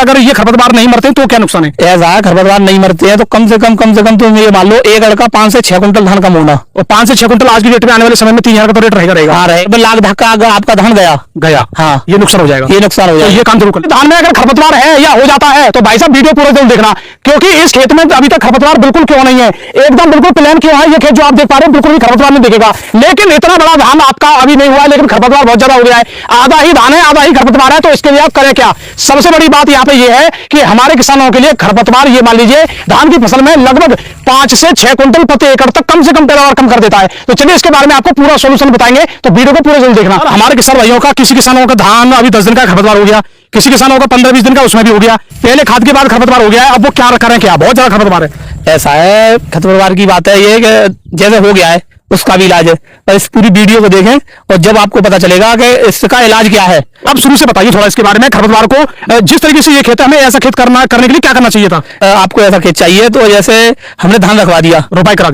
अगर ये खरपतवार नहीं मरते तो क्या नुकसान है? ऐसा है, खरपतवार नहीं मरते हैं तो कम से कम तुम ये मान लो एक अड़ का 5 से 6 कुंटल धान कम होना। और 5 से 6 कुंटल आज की डेट में आने वाले समय में 3000 का तो रेट रहेगा। हाँ रहे, लाख धक्का अगर आपका धान गया हाँ, ये नुकसान हो जाएगा, ये नुकसान हो जाएगा। तो ये काम जरूर करें। धान में अगर खरपतवार है या हो जाता है तो भाई साहब वीडियो पूरा जरूर देखना, क्योंकि इस खेत में अभी तक खरपतवार बिल्कुल क्यों नहीं है, एकदम बिल्कुल प्लेन क्यों है। ये खेत जो आप देख पा रहे हैं बिल्कुल भी खरपतवार नहीं दिखेगा, लेकिन इतना बड़ा धान आपका अभी नहीं हुआ है, लेकिन खरपतवार बहुत ज्यादा हो गया है। आधा ही धान है, आधा ही खरपतवार है, तो इसके लिए आप करें क्या? सबसे बड़ी बात यहाँ पे ये है कि हमारे किसानों के लिए खरपतवार, ये मान लीजिए धान की फसल में लगभग 5 से 6 कुंटल प्रति एकड़ तक कम से कम पैदावार कम कर देता है। तो चलिए इसके बारे में आपको पूरा सोल्यूशन बताएंगे, तो वीडियो को पूरा जरूर देखना। हमारे किसान भाइयों का, किसी किसानों का धान अभी 10 दिन का खरपतवार हो गया, किसी किसानों का 15-20 दिन का उसमें भी हो गया, पहले खाद के बाद खरपतवार हो गया है, अब वो क्या करें? क्या बहुत ज्यादा खरपतवार है? ऐसा है, खरपतवार की बात है ये कि जैसे हो गया है उसका भी इलाज है, पर इस पूरी वीडियो को देखें और जब आपको पता चलेगा कि इसका इलाज क्या है। अब शुरू से बताइए थोड़ा इसके बारे में। खरपतवार को जिस तरीके से ये खेत है, हमें ऐसा खेत करने के लिए क्या करना चाहिए था? आपको ऐसा खेत चाहिए तो जैसे हमने धान रखवा दिया, रोपाई करा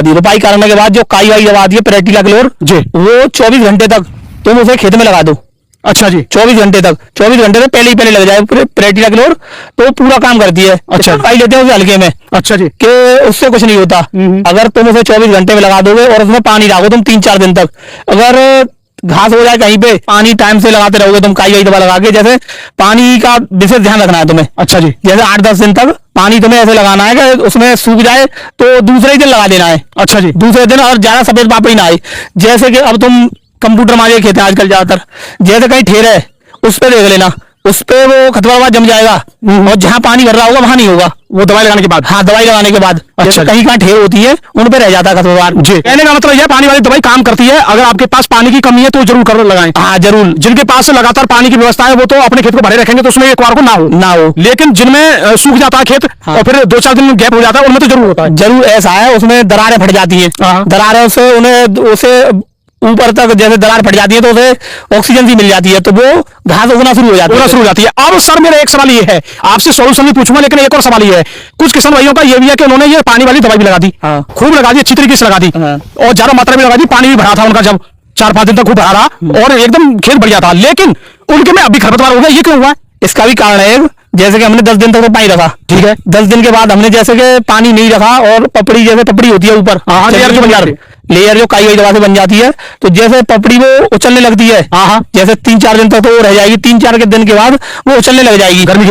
दी, रोपाई कराने के बाद जो काई वाई दबा दी पेरेटिला क्लोर जी, वो 24 घंटे तक तुम उसे खेत में लगा दो। अच्छा जी, 24 घंटे तक, 24 घंटे से पहले ही पहले लग जाए पूरे पेरेटिला क्लोर, तो पूरा काम करती है। अच्छा, पाई लेते हैं उसे हल्के में। अच्छा जी, कि उससे कुछ नहीं होता। अगर तुम उसे 24 घंटे में लगा दोगे और उसमें पानी डालो तुम 3-4 दिन तक, अगर घास हो जाए कहीं पे, पानी टाइम से लगाते रहोगे तुम, काई वाई दवा लगा के, जैसे पानी का विशेष ध्यान रखना है तुम्हें। अच्छा जी, जैसे 8-10 दिन तक पानी तुम्हें ऐसे लगाना है कि उसमें सूख जाए तो दूसरे ही दिन लगा देना है। अच्छा जी, दूसरे दिन, और ज्यादा सफेद पापड़ी ना आए। जैसे कि अब तुम कंप्यूटर मारे खेते हैं आजकल ज्यादातर, जैसे कहीं ठेर है उस पे देख लेना, उस पे वो खरपतवार जम जाएगा, और जहां पानी भर रहा होगा वहां नहीं होगा, वो दवाई लगाने के बाद। हाँ, दवाई लगाने के बाद। अच्छा, कहीं कहीं ठेर होती है उन पे रह जाता है खरपतवार जी। कहने का मतलब यह पानी वाली दवाई काम करती है। अगर आपके पास पानी की कमी है तो जरूर कर लगाएं। हाँ जरूर। जिनके पास लगातार पानी की व्यवस्था है वो तो अपने खेत को भरे रखेंगे तो उसमें एक बार को ना हो, लेकिन जिनमें सूख जाता है खेत और फिर 2-4 दिन गैप हो जाता है, उनमें तो जरूर होता है। जरूर ऐसा है, उसमें दरारें फट जाती है, दरारें से उसे ऊपर तक जैसे दरार फट जाती है तो उसे ऑक्सीजन भी मिल जाती है, तो वो घास उगना शुरू हो जाती है। अब सर मेरा एक सवाल ये है, आपसे सोल्यूशन भी पूछूंगा, लेकिन एक और सवाल ये है, कुछ किसान भाइयों का ये भी है कि उन्होंने ये पानी वाली दवाई भी लगा दी, खूब लगा दी, अच्छी तरीके से लगा दी, और ज्यादा मात्रा में लगा दी, पानी भी भरा था उनका, जब 4-5 दिन तक खूब भरा रहा और एकदम खेत बढ़िया था, लेकिन उनके में अभी खरपतवार हो गया। ये क्यों हुआ? इसका भी कारण है, जैसे कि हमने 10 दिन तक तो पानी रखा, ठीक है, 10 दिन के बाद हमने जैसे कि पानी नहीं रखा और पपड़ी, जैसे पपड़ी होती है ऊपर लेयर जो काई वाई दवा से बन जाती है, तो जैसे पपड़ी वो उछलने लगती है, जैसे 3-4 दिन तक तो वो रह जाएगी, 3-4 के दिन के बाद वो उछलने लग जाएगी गर्मी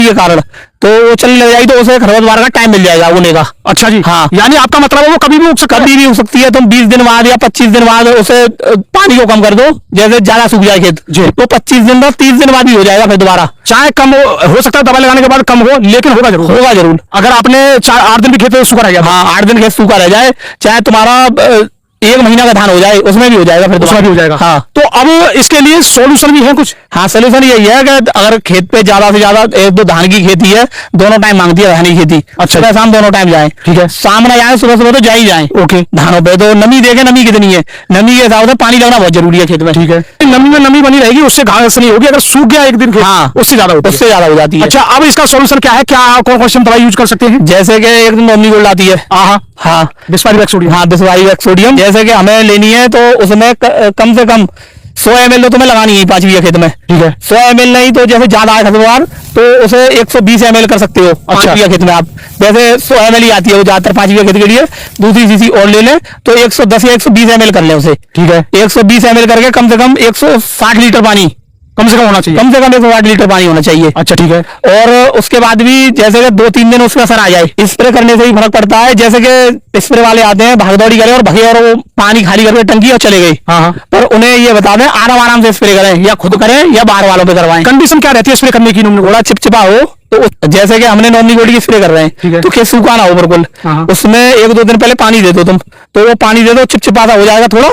के कारण तो वो चलने लग जाएगी, तो उसे खरपतवार का टाइम मिल जाएगा उगने का। अच्छा जी, हाँ, यानी आपका मतलब है वो कभी भी उग सकती है। तुम 20 दिन बाद या 25 दिन बाद उसे पानी को कम कर दो, जैसे ज्यादा सूख जाए खेत तो 25 दिन बाद 30 दिन बाद भी हो जाएगा फिर दोबारा। चाहे कम हो सकता है दवा लगाने के बाद कम हो, लेकिन होगा जरूर। अगर आपने 8 दिन भी खेत सूखा रह गया, हाँ 8 दिन खेत सूखा रह जाए, चाहे तुम्हारा 1 महीना का धान हो जाए, उसमें भी हो जाएगा, फिर उसमें भी हो जाएगा। हाँ, तो अब इसके लिए सोल्यूशन भी है कुछ? हाँ, सोल्यूशन यही है कि अगर खेत पे ज्यादा से ज्यादा 1-2 धान की खेती है, दोनों टाइम मांगती है धान की खेती। अच्छा, सुबह शाम दोनों टाइम जाए, ठीक है, शाम ना जाए, सुबह तो जा ही जाए। ओके, धानों पे तो नमी देखे, नमी कितनी है, नमी के हिसाब से पानी लगना बहुत जरूरी है खेत में, ठीक है। नमी में नमी बनी रहेगी, उससे घास नहीं होगी। अगर सूख गया एक दिन, हाँ, उससे ज्यादा हो जाती है। अच्छा, अब इसका सोल्यूशन क्या है? क्या कौन सी दवाई यूज कर सकते हैं? जैसे कि एक दिन नॉमनी गोल्ड आती है, हाँ, बिस्वारिक सोडियम, हाँ, बिस्वारिक सोडियम, जैसे कि हमें लेनी है तो उसमें कम से कम 100 ml तो तुम्हें लगानी है 5 बीघा खेत में, ठीक है। 100 ml नहीं तो जैसे ज्यादा है खरपतवार तो उसे 120 ml कर सकते हो 5 बीघा खेत में आप। जैसे 100 ml ही आती है वो ज्यादातर 5 बीघा खेत के लिए, दूसरी सीसी और ले लें तो 110 या 120 ml कर ले उसे, ठीक है। 120 ml करके कम से कम 160 लीटर पानी कम से कम होना चाहिए, कम से कम 160 लीटर पानी होना चाहिए। अच्छा, ठीक है। और उसके बाद भी जैसे कि 2-3 दिन उसका असर आ जाए, स्प्रे करने से ही फर्क पड़ता है। जैसे कि स्प्रे वाले आते हैं, भागदौड़ी करें और भगे और वो पानी खाली करके टंकी और चले गए, पर उन्हें ये बता दें आराम से स्प्रे करें, या खुद करें या बाहर वालों पे करवाएं। कंडीशन क्या रहती है स्प्रे करने की? थोड़ा चिपचिपा हो, तो जैसे कि हमने नॉमनी गोल्ड की स्प्रे कर रहे हैं तो खेत सूखा ना हो बिल्कुल, उसमें 1-2 दिन पहले पानी दे दो तुम, तो वो पानी दे दो, चिपचिपा सा हो जाएगा, थोड़ा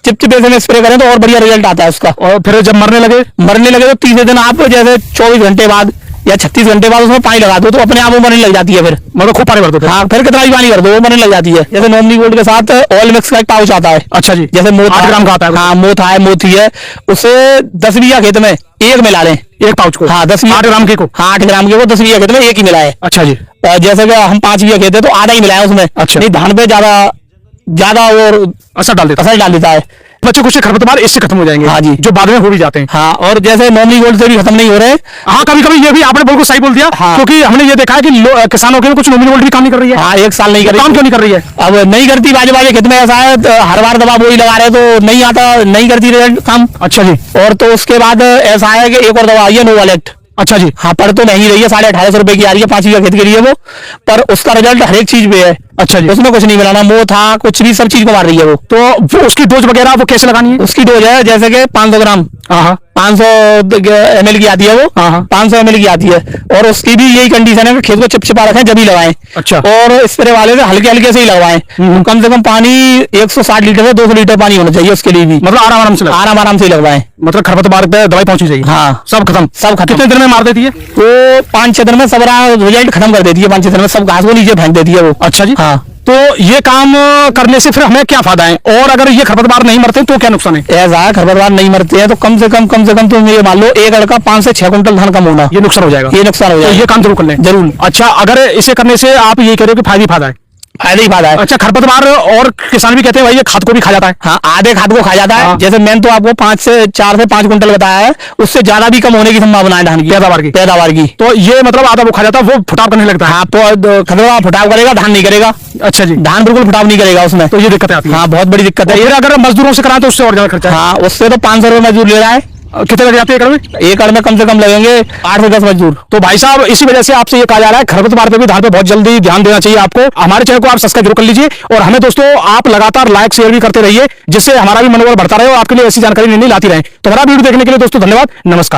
चिपचिपे से स्प्रे करें तो और बढ़िया रिजल्ट आता है उसका। और फिर जब मरने लगे तो तीसरे दिन आप जैसे 24 घंटे बाद या 36 घंटे बाद उसमें पानी लगा दो तो अपने आप वो मरने लग जाती है। फिर मतलब खूब पानी भर दो, हाँ, फिर कितना भी पानी भर दो वो मरने लग जाती है। जैसे नॉमनी गोल्ड के साथ ऑयल मिक्स का एक पाउच आता है। अच्छा जी, जैसे 8 ग्राम का आता है, हाँ, मोथी है, उसे 10 बीघा खेत में एक मिला लें, एक पाउच को, हाँ, 8 ग्राम के को, हाँ, 8 ग्राम के को 10 बीघा खेत में एक ही मिलाए। अच्छा जी, जैसे कि हम 5 बीघा खेत है तो आधा ही मिलाया उसमें। अच्छा, नहीं, धान पे ज्यादा और असर डाल देता है। बच्चे कुछ खरपतवार इससे खत्म हो जाएंगे। हाँ जी। जो बाद में हो भी जाते हैं। हाँ, और जैसे नॉर्मली गोल्ड से भी खत्म नहीं हो रहे। हाँ, कभी कभी ये भी आपने बिल्कुल सही बोल दिया। हाँ। क्योंकि हमने ये देखा है कि किसानों के कुछ नॉमिनी गोल्ड भी काम नहीं कर रही है। हाँ, 1 साल नहीं कर रही। काम क्यों नहीं कर रही है? अब नहीं करती, बाजे बाजे खेत में ऐसा है तो हर बार दवा वही लगा रहे तो नहीं आता, नहीं करती रिजल्ट काम। अच्छा जी। और तो उसके बाद ऐसा है कि एक और दवा आई है नोवालेट। अच्छा जी। हाँ, पर तो नहीं रही है, 1850 रुपए की आ रही है 5 बीघा खेत के लिए वो, पर उसका रिजल्ट हर एक चीज पे है। अच्छा जी। उसमें कुछ नहीं मिलाना, मोह था कुछ भी, सब चीज को मार रही है वो। तो वो उसकी डोज वगैरह वो कैसे लगानी है? उसकी डोज है जैसे कि 500 ग्राम, हाँ 500 ml की आती है वो। हाँ। 500 ml की आती है, और उसकी भी यही कंडीशन है कि खेत को चिपचिपा रखें जब ही लगाएं। अच्छा। और स्प्रे वाले से हल्के हल्के से ही लगवाएं। कम से कम पानी 160 लीटर से 200 लीटर पानी होना चाहिए उसके लिए भी। मतलब आराम आराम से आराम आराम से ही लगवाएं। मतलब खरपतवार पे दवाई पहुंचनी चाहिए। हाँ, सब खत्म। कितने दिन में मार देती है? तो 5-6 दिन में सब रिजल्ट खत्म कर देती है। 5-6 दिन में सब घास को नीचे फेंक देती है वो। अच्छा जी। हाँ। तो ये काम करने से फिर हमें क्या फायदा है, और अगर ये खरपतवार नहीं मरते तो क्या नुकसान है? ऐसा है, खरपतवार नहीं मरते हैं तो कम से कम तुम ये मान लो एक लड़का 5 से 6 कुंटल धान कम होना, ये नुकसान हो जाएगा। ये नुकसान हो तो जाएगा। ये काम जरूर कर लें। जरूर। अच्छा, अगर इसे करने से आप ये कह रहे हो कि फायदा है? फायदा ही फायदा है। अच्छा, खरपतवार और किसान भी कहते हैं भाई ये खाद को भी खा जाता है। हाँ, आधे खाद को खा जाता है। हाँ। जैसे मैंने तो आपको 4 से 5 कुंटल बताया है, उससे ज्यादा भी कम होने की संभावना है धान की पैदावार की। तो ये मतलब आधा वो खा जाता है, वो फुटाव करने लगता है। हाँ, खरपतवार फुटाव करेगा, धान नहीं करेगा। अच्छा जी। धान बिल्कुल फुटाव नहीं करेगा उसमें, तो ये दिक्कत आती है। हाँ, बहुत बड़ी दिक्कत है और ये। फिर अगर मजदूरों से कराएं तो उससे और ज्यादा खर्चा है। हाँ, उससे तो 500 रुपये मजदूर ले रहा है। कितने लग जाते हैं एकड़ में? एकड़ में कम से कम लगेंगे 8 से 10 मजदूर। तो भाई साहब, इसी वजह से आपसे ये कहा जा रहा है खरपतवार पे भी धान पे बहुत जल्दी ध्यान देना चाहिए आपको। हमारे चैनल को आप सब्सक्राइब जरूर कर लीजिए, और हमें दोस्तों आप लगातार लाइक शेयर भी करते रहिए, जिससे हमारा भी मनोबल बढ़ता रहे और आपके लिए ऐसी जानकारी नहीं लाती रहे। तो हमारा वीडियो देखने के लिए दोस्तों धन्यवाद, नमस्कार।